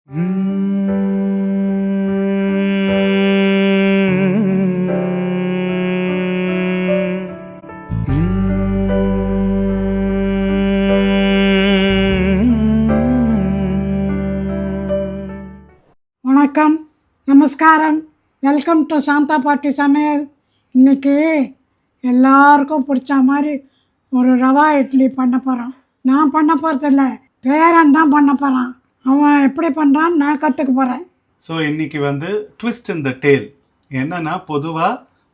வணக்கம், நமஸ்காரம். Welcome to Shantha பாட்டி சமையல். இன்றைக்கி எல்லாருக்கும் பிடிச்ச மாதிரி ஒரு ரவா இட்லி பண்ண போகிறோம். நான் பண்ண போகிறதில்ல, பேரன் தான் பண்ண போகிறான். அவன் எப்படி பண்ணுறான்னு நான் கற்றுக்க போகிறேன். ஸோ இன்றைக்கி வந்து ட்விஸ்ட் இன் த டேல் என்னன்னா, பொதுவாக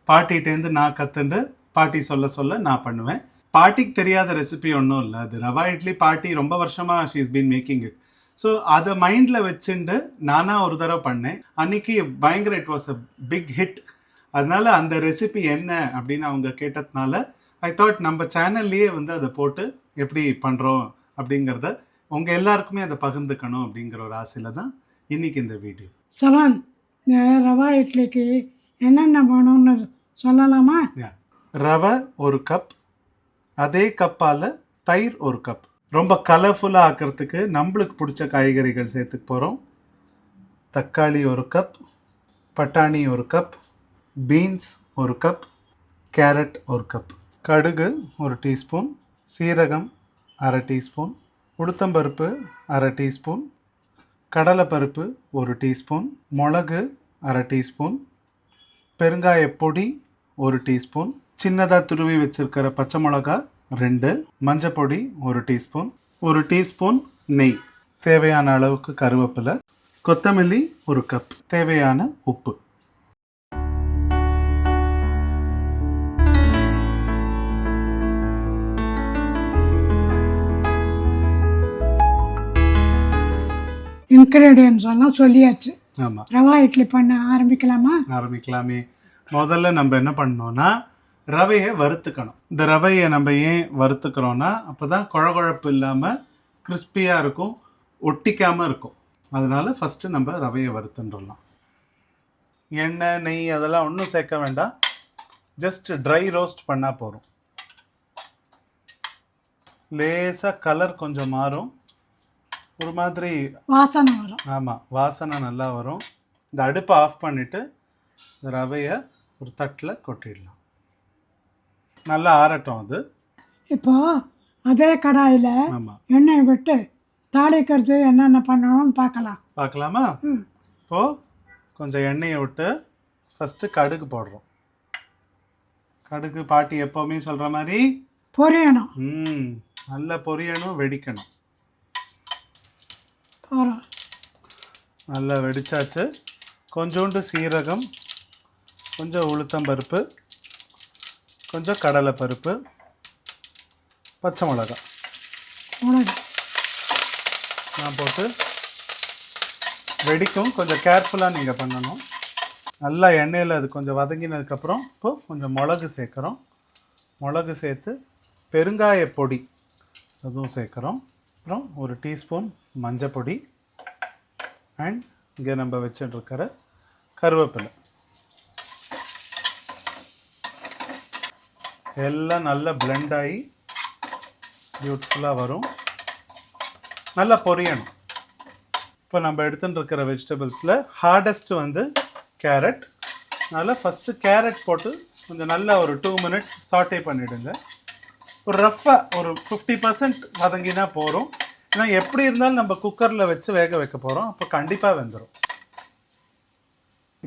பாட்டிகிட்டேருந்து நான் கற்றுண்டு பாட்டி சொல்ல நான் பண்ணுவேன். பாட்டிக்கு தெரியாத ரெசிபி ஒன்றும் இல்லை. அது ரவா இட்லி பாட்டி ரொம்ப வருஷமாக she is been making it. So அதை மைண்டில் வச்சுட்டு நானாக ஒரு தடவை பண்ணேன். அன்றைக்கி பயங்கர it was a big hit. அதனால அந்த ரெசிபி என்ன அப்படின்னு அவங்க கேட்டதுனால ஐ தாட் நம்ம சேனல்லையே வந்து அதை போட்டு எப்படி பண்ணுறோம் அப்படிங்கிறத உங்கள் எல்லாருக்குமே அதை பகிர்ந்துக்கணும் அப்படிங்கிற ஒரு ஆசையில் தான் இன்றைக்கி இந்த வீடியோ. சவான், இந்த ரவா இட்லிக்கு என்னென்ன வேணும்னு சொல்லலாமா? ரவை ஒரு கப், அதே கப்பால் தயிர் ஒரு கப். ரொம்ப கலர்ஃபுல்லாக ஆக்கிறதுக்கு நம்மளுக்கு பிடிச்ச காய்கறிகள் சேர்த்துக்க போகிறோம். தக்காளி ஒரு கப், பட்டாணி ஒரு கப், பீன்ஸ் ஒரு கப், கேரட் ஒரு கப், கடுகு ஒரு டீஸ்பூன், சீரகம் அரை டீஸ்பூன், உளுத்தம்பருப்பு அரை டீஸ்பூன், கடலைப்பருப்பு ஒரு டீஸ்பூன், மிளகு அரை டீஸ்பூன், பெருங்காயப்பொடி ஒரு டீஸ்பூன், சின்னதாக துருவி வச்சிருக்கிற பச்சை மிளகா 2, மஞ்சப்பொடி ஒரு டீஸ்பூன், ஒரு டீஸ்பூன் நெய், தேவையான அளவுக்கு கருவேப்பிலை, கொத்தமல்லி ஒரு கப், தேவையான உப்பு. இன்க்ரீடியன்ஸ் எல்லாம் சொல்லியாச்சு. ஆமாம், ரவா இட்லி பண்ண ஆரம்பிக்கலாமே. முதல்ல நம்ம என்ன பண்ணோம்னா, ரவையை வறுத்துக்கணும். இந்த ரவையை நம்ம ஏன் வறுத்துக்கிறோன்னா, அப்போ தான் குழகுழப்பு இல்லாமல் கிறிஸ்பியாக இருக்கும், ஒட்டிக்காமல் இருக்கும். அதனால ஃபஸ்ட்டு நம்ம ரவையை வறுத்துன்றலாம். எண்ணெய் நெய் அதெல்லாம் ஒன்றும் சேர்க்க வேண்டாம், ஜஸ்ட் ட்ரை ரோஸ்ட் பண்ணால் போதும். லேசாக கலர் கொஞ்சம் மாறும், ஒரு மாதிரி வாசனை வரும். ஆமாம், வாசனை நல்லா வரும். இந்த அடுப்பை ஆஃப் பண்ணிவிட்டு இந்த ரவையை ஒரு தட்டில் கொட்டிடலாம். நல்லா ஆறட்டும் அது. இப்போ அதே கடாயில் எண்ணெய் விட்டு தாளிக்கிறது என்னென்ன பண்ணணும்னு பார்க்கலாமா? இப்போது கொஞ்சம் எண்ணெயை விட்டு ஃபஸ்ட்டு கடுகு போடுறோம். கடுகு பாட்டி எப்போவுமே சொல்கிற மாதிரி பொரியணும். நல்லா பொரியணும், வெடிக்கணும். நல்லா வெடிச்சாச்சு. கொஞ்சோண்டு சீரகம், கொஞ்சம் உளுத்தம்பருப்பு, கொஞ்சம் கடலைப்பருப்பு, பச்சை மிளகாய் நான் போட்டு வெடிக்கும். கொஞ்சம் கேர்ஃபுல்லாக நீங்கள் பண்ணணும். நல்லா எண்ணெயில் அது கொஞ்சம் வதங்கினதுக்கப்புறம் இப்போது கொஞ்சம் மிளகு சேர்க்குறோம். மிளகு சேர்த்து பெருங்காய பொடி அதுவும் சேர்க்குறோம். அப்புறம் ஒரு டீஸ்பூன் மஞ்சள் பொடி அண்ட் இங்கே நம்ம வச்சுட்டுருக்கிற கருவேப்பிலை எல்லாம் நல்லா பிளெண்ட் ஆகி பியூட்டிஃபுல்லாக வரும். நல்லா பொரியணும். இப்போ நம்ம எடுத்துகிட்டு இருக்கிற வெஜிடபிள்ஸில் ஹார்டஸ்ட்டு வந்து கேரட். அதனால் ஃபஸ்ட்டு கேரட் போட்டு கொஞ்சம் நல்லா ஒரு 2 மினிட்ஸ் சாட்டே பண்ணிவிடுங்க. ஒரு ரஃப்பாக ஒரு 50% வதங்கினா போகிறோம். ஏன்னா எப்படி இருந்தாலும் நம்ம குக்கரில் வச்சு வேக வைக்க போகிறோம், அப்போ கண்டிப்பாக வெந்துடும்.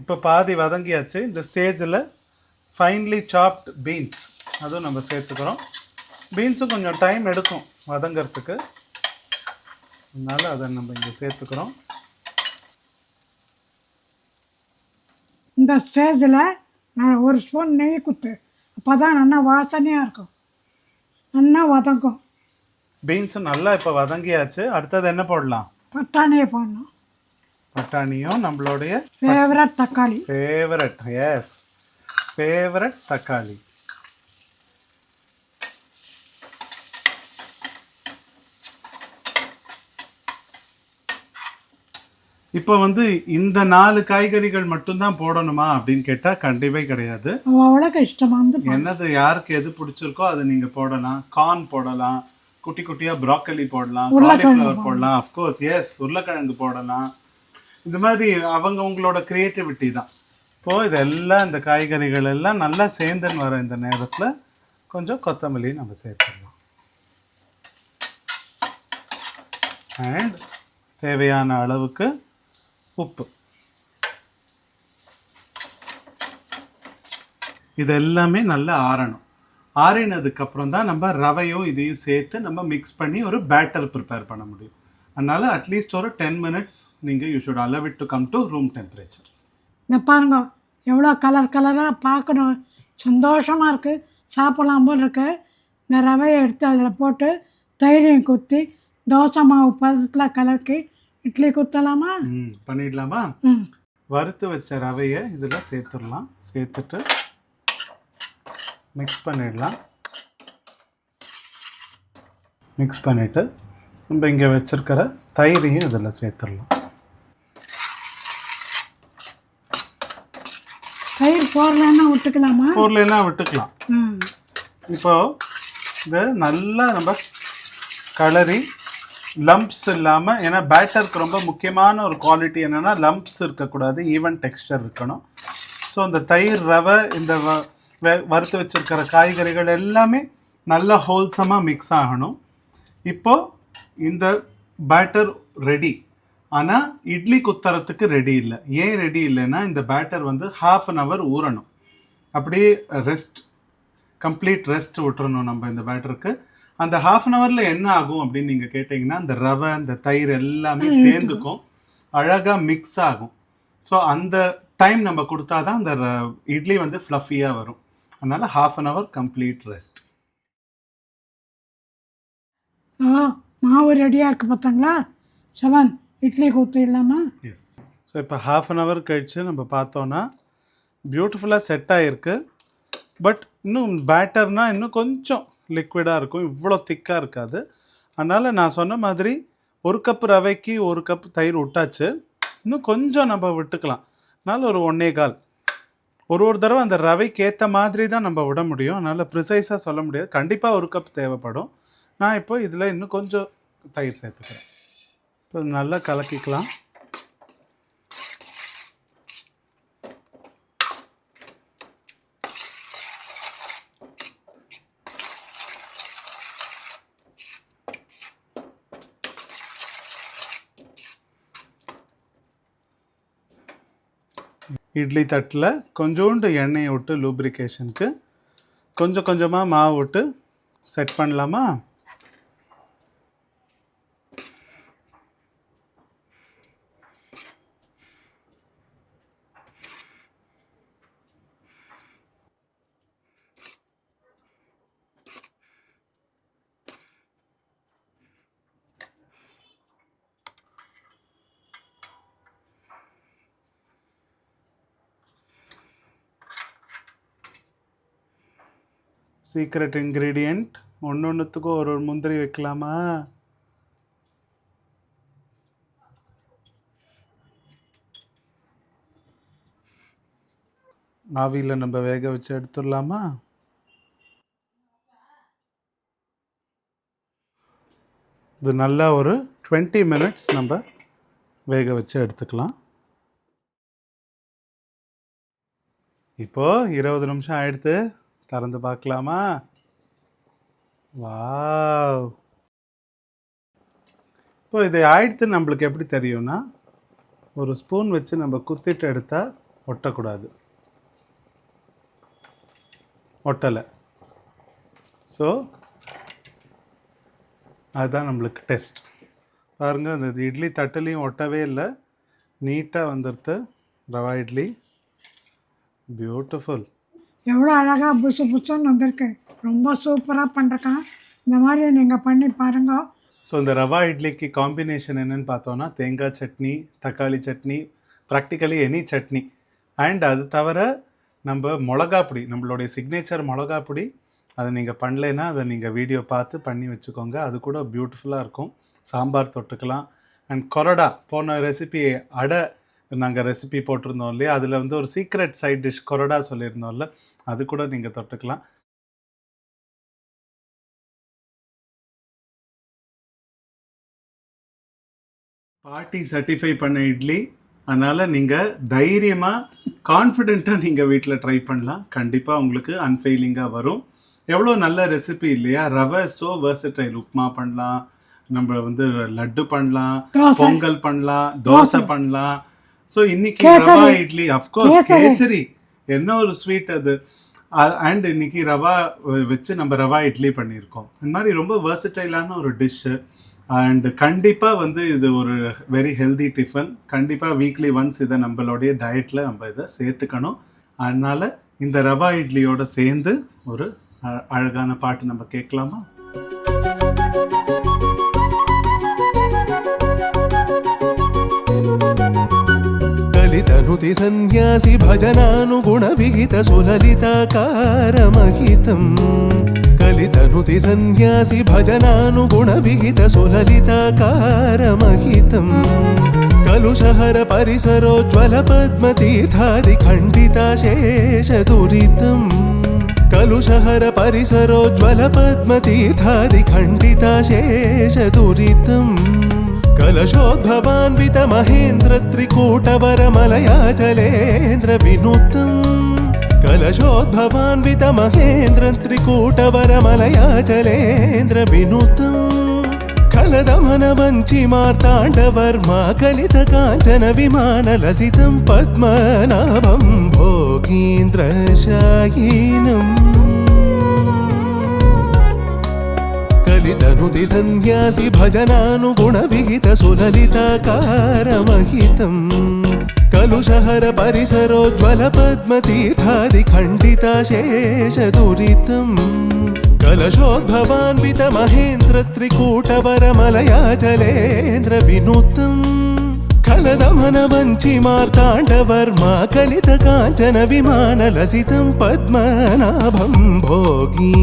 இப்போ பாதி வதங்கியாச்சு. இந்த ஸ்டேஜில் ஃபைன்லி சாப்ட் பீன்ஸ் அதுவும் நம்ம சேர்த்துக்கிறோம். பீன்ஸும் கொஞ்சம் டைம் எடுக்கும் வதங்கிறதுக்கு, அதனால் அதை நம்ம இங்கே சேர்த்துக்கிறோம். இந்த ஸ்டேஜில் நான் ஒரு ஸ்பூன் நெய் குத்து, அப்போ தான் நல்லா வாசனையாக இருக்கும், நல்லா வதங்கும். பீன்ஸும் நல்லா இப்போ வதங்கியாச்சு. அடுத்தது என்ன போடலாம்? பட்டாணியை போடணும். பட்டாணியும் நம்மளுடைய ஃபேவரட் தக்காளி. ஃபேவரட் தக்காளி. இப்போ வந்து இந்த 4 காய்கறிகள் மட்டும்தான் போடணுமா அப்படின்னு கேட்டால் கண்டிப்பாக கிடையாது. அவ்வளோக்கு இஷ்டமாக என்னது யாருக்கு எது பிடிச்சிருக்கோ அது நீங்கள் போடலாம். கார்ன் போடலாம், குட்டி குட்டியாக ப்ராக்கலி போடலாம், காலிஃப்ளவர் போடலாம், அஃப்கோர்ஸ் எஸ் உருளைக்கிழங்கு போடலாம், இந்த மாதிரி அவங்க உங்களோட க்ரியேட்டிவிட்டி தான். இப்போது இதெல்லாம் இந்த காய்கறிகள் எல்லாம் நல்லா சேர்ந்துன்னு வர இந்த நேரத்தில் கொஞ்சம் கொத்தமல்லி நம்ம சேர்த்துடலாம். அண்ட் தேவையான அளவுக்கு உப்பு. இது எல்லாமே நல்லா ஆறணும். ஆறினதுக்கப்புறம் தான் நம்ம ரவையும் இதையும் சேர்த்து நம்ம மிக்ஸ் பண்ணி ஒரு பேட்டர் ப்ரிப்பேர் பண்ண முடியும். அதனால் அட்லீஸ்ட் ஒரு 10 minutes நீங்கள் you should allow it to come to room temperature. இந்த பாருங்க எவ்வளோ கலர் கலராக பார்க்கணும், சந்தோஷமாக இருக்குது, சாப்பிடலாம் போல் இருக்குது. இந்த ரவையை எடுத்து அதில் போட்டு தயிரையும் குத்தி தோசை மாவு பதத்தில் கலக்கி இட்லி குத்தலாமா? பண்ணிடலாமா? வறுத்து வச்ச ரவையை இதில் சேர்த்துடலாம். சேர்த்துட்டு மிக்ஸ் பண்ணிடலாம். மிக்ஸ் பண்ணிவிட்டு நம்ம இங்கே வச்சுருக்கிற தயிரையும் இதில் சேர்த்துடலாம். தயிர் போடலன்னா விட்டுக்கலாமா? போடலாம் விட்டுக்கலாம். இப்போ இதை நல்லா நம்ம கலரி லம்ப்ஸ் இல்லாமல், ஏன்னா பேட்டருக்கு ரொம்ப முக்கியமான ஒரு குவாலிட்டி என்னென்னா லம்ப்ஸ் இருக்கக்கூடாது, ஈவன் டெக்ஸ்டர் இருக்கணும். ஸோ இந்த தயிர் ரவை இந்த வறுத்து வச்சுருக்கிற காய்கறிகள் எல்லாமே நல்லா ஹோல்சமாக மிக்ஸ் ஆகணும். இப்போது இந்த பேட்டர் ரெடி. ஆனால் இட்லி குத்துறதுக்கு ரெடி இல்லை. ஏன் ரெடி இல்லைன்னா இந்த பேட்டர் வந்து 1/2 an hour ஊறணும். அப்படியே கம்ப்ளீட் ரெஸ்ட் விட்டுறணும் நம்ம இந்த பேட்டருக்கு. அந்த 1/2 an hourல என்ன ஆகும் அப்படின்னு நீங்கள் கேட்டிங்கன்னா, இந்த ரவை இந்த தயிர் எல்லாமே சேர்ந்துக்கும், அழகாக மிக்ஸ் ஆகும். ஸோ அந்த டைம் நம்ம கொடுத்தா தான் அந்த இட்லி வந்து ஃப்ளஃபியாக வரும். அதனால் 1/2 an hour கம்ப்ளீட் ரெஸ்ட். மாவு ரெடியாக இருக்குது பார்த்தாங்களா? 7 இட்லி ஊற்றிடலாமா? எஸ். ஸோ இப்போ 1/2 an hour கழித்து நம்ம பார்த்தோன்னா பியூட்டிஃபுல்லாக செட் ஆகிருக்கு. பட் இன்னும் பேட்டர்னால் இன்னும் கொஞ்சம் லிக்விடாக இருக்கும், இவ்வளோ திக்காக இருக்காது. அதனால் நான் சொன்ன மாதிரி 1 கப் ரவைக்கு 1 கப் தயிர் விட்டாச்சு. இன்னும் கொஞ்சம் நம்ம விட்டுக்கலாம். அதனால் ஒரு 1.25. ஒரு தடவை அந்த ரவைக்கு ஏற்ற மாதிரி தான் நம்ம விட முடியும். அதனால் ப்ரிசைஸாக சொல்ல முடியாது. கண்டிப்பாக 1 கப் தேவைப்படும். நான் இப்போ இதில் இன்னும் கொஞ்சம் தயிர் சேர்த்துக்கிறேன். இப்போ நல்லா கலக்கிக்கலாம். இட்லி தட்டில் கொஞ்சோண்டு எண்ணெயை விட்டு லூப்ரிகேஷனுக்கு கொஞ்சம் கொஞ்சமாக மாவு விட்டு செட் பண்ணலாமா? சீக்ரெட் இன்க்ரீடியண்ட், ஒன்றுத்துக்கும் ஒரு முந்திரி வைக்கலாமா? ஆவியில் நம்ம வேக வச்சு எடுத்துடலாமா? இது நல்லா ஒரு 20 minutes நம்ம வேக வச்சு எடுத்துக்கலாம். இப்போது 20 நிமிஷம் ஆயிடுத்து. திறந்து பார்க்கலாமா? வாவ்! இப்போ இது ஆயிடுத்து நம்மளுக்கு எப்படி தெரியும்னா, ஒரு ஸ்பூன் வச்சு நம்ம குத்திட்டு எடுத்தால் ஒட்டக்கூடாது. ஒட்டலை. ஸோ அதுதான் நம்மளுக்கு டெஸ்ட். பாருங்கள், அந்த இட்லி தட்டுலையும் ஒட்டவே இல்லை, நீட்டாக வந்துடுது ரவா இட்லி. பியூட்டிஃபுல். எவ்வளோ அழகாக புசு புசுன்னு வந்திருக்கு. ரொம்ப சூப்பராக பண்ணுறக்கான். இந்த மாதிரி நீங்கள் பண்ணி பாருங்க. ஸோ இந்த ரவா இட்லிக்கு காம்பினேஷன் என்னென்னு பார்த்தோன்னா, தேங்காய் சட்னி, தக்காளி chutney, practically any chutney. And அது தவிர நம்ம மிளகா பொடி, நம்மளுடைய சிக்னேச்சர் மிளகா பொடி, அதை நீங்கள் பண்ணலைன்னா அதை நீங்கள் வீடியோ பார்த்து பண்ணி வச்சுக்கோங்க. அது கூட பியூட்டிஃபுல்லாக இருக்கும். சாம்பார் தொட்டுக்கலாம். அண்ட் கொரடா, போன ரெசிபி அடை நாங்கள் ரெசிபி போட்டிருந்தோம் இல்லையா, அதில் வந்து ஒரு சீக்ரெட் சைட் டிஷ் கொரடா சொல்லியிருந்தோம்ல, அது கூட நீங்கள் தொட்டுக்கலாம். பாட்டி சர்டிஃபை பண்ண இட்லி அதனால் நீங்கள் தைரியமாக கான்ஃபிடென்ட்டாக நீங்கள் வீட்டில் ட்ரை பண்ணலாம். கண்டிப்பாக உங்களுக்கு அன்ஃபெயிலிங்காக வரும். எவ்வளோ நல்ல ரெசிபி இல்லையா? ரவை ஸோ வெர்சடைல். உப்மா பண்ணலாம், நம்ம வந்து லட்டு பண்ணலாம், தோசை. பொங்கல் பண்ணலாம், தோசை பண்ணலாம். ஸோ இன்னைக்கு கேசரி. ரவா இட்லி, அஃப்கோர்ஸ் கேசரி. கேசரி என்ன ஒரு ஸ்வீட் அது. அண்ட் இன்னைக்கு ரவா வச்சு நம்ம ரவா இட்லி பண்ணியிருக்கோம். இந்த மாதிரி ரொம்ப வெர்சடைலான ஒரு டிஷ்ஷு. அண்ட் கண்டிப்பாக வந்து இது ஒரு வெரி ஹெல்தி டிஃபன். கண்டிப்பாக வீக்லி ஒன்ஸ் இதை நம்மளுடைய டயட்டில் நம்ம இதை சேர்த்துக்கணும். அதனால் இந்த ரவா இட்லியோட சேர்ந்து ஒரு அழகான பாட்டு நம்ம கேட்கலாமா? కలితనుతి సన్యాసి భజనానుగుణ విహిత సులలితాకారమహితం కలితనుతి సన్యాసి భజనానుగుణ విహిత సులలితాకారమహితం కలుషహర పరిసరోజ్వల పద్మతీర్థాది ఖండితాశేష దురితం కలుషహర పరిసరోజ్వల పద్మతీర్థాది ఖండితాశేష దురితం కలశోద్భవాన్విత మహేంద్ర త్రికూటవరమలయాచలేంద్ర వినూతం కలశోద్భవాన్విత మహేంద్ర త్రికూటవరమలయాచలేంద్ర వినూతం కలదమన వంచి మార్తాండవర్మా కలిత కాంచన విమాన లసితం పద్మనాభం భోగీంద్రశాయినం కలితనుతి సన్యాసి భజనానుగుణ విహిత సులలితాకారమహితం కలుషహర పరిసరోజ్వల పద్మతీర్థాది ఖండితాశేష దురితం కలశోద్భవాన్విత మహేంద్ర త్రికూటవరమలయాచలేంద్ర వినూతం కలదమన వంచి మార్తాండవర్మా కలిత కాంచన విమాన లసితం పద్మనాభం భోగీంద్రశాయినం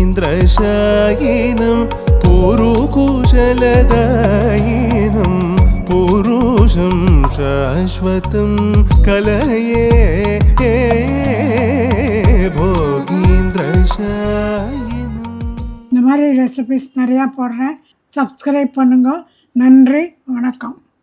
పూరుకుశలదాయినం పురుషం శాశ్వతం కలయే భోగీంద్రశాయినం. இந்த மாதிரி ரெசிபிஸ் நிறையா போடுறேன். சப்ஸ்கிரைப் பண்ணுங்க. நன்றி, வணக்கம்.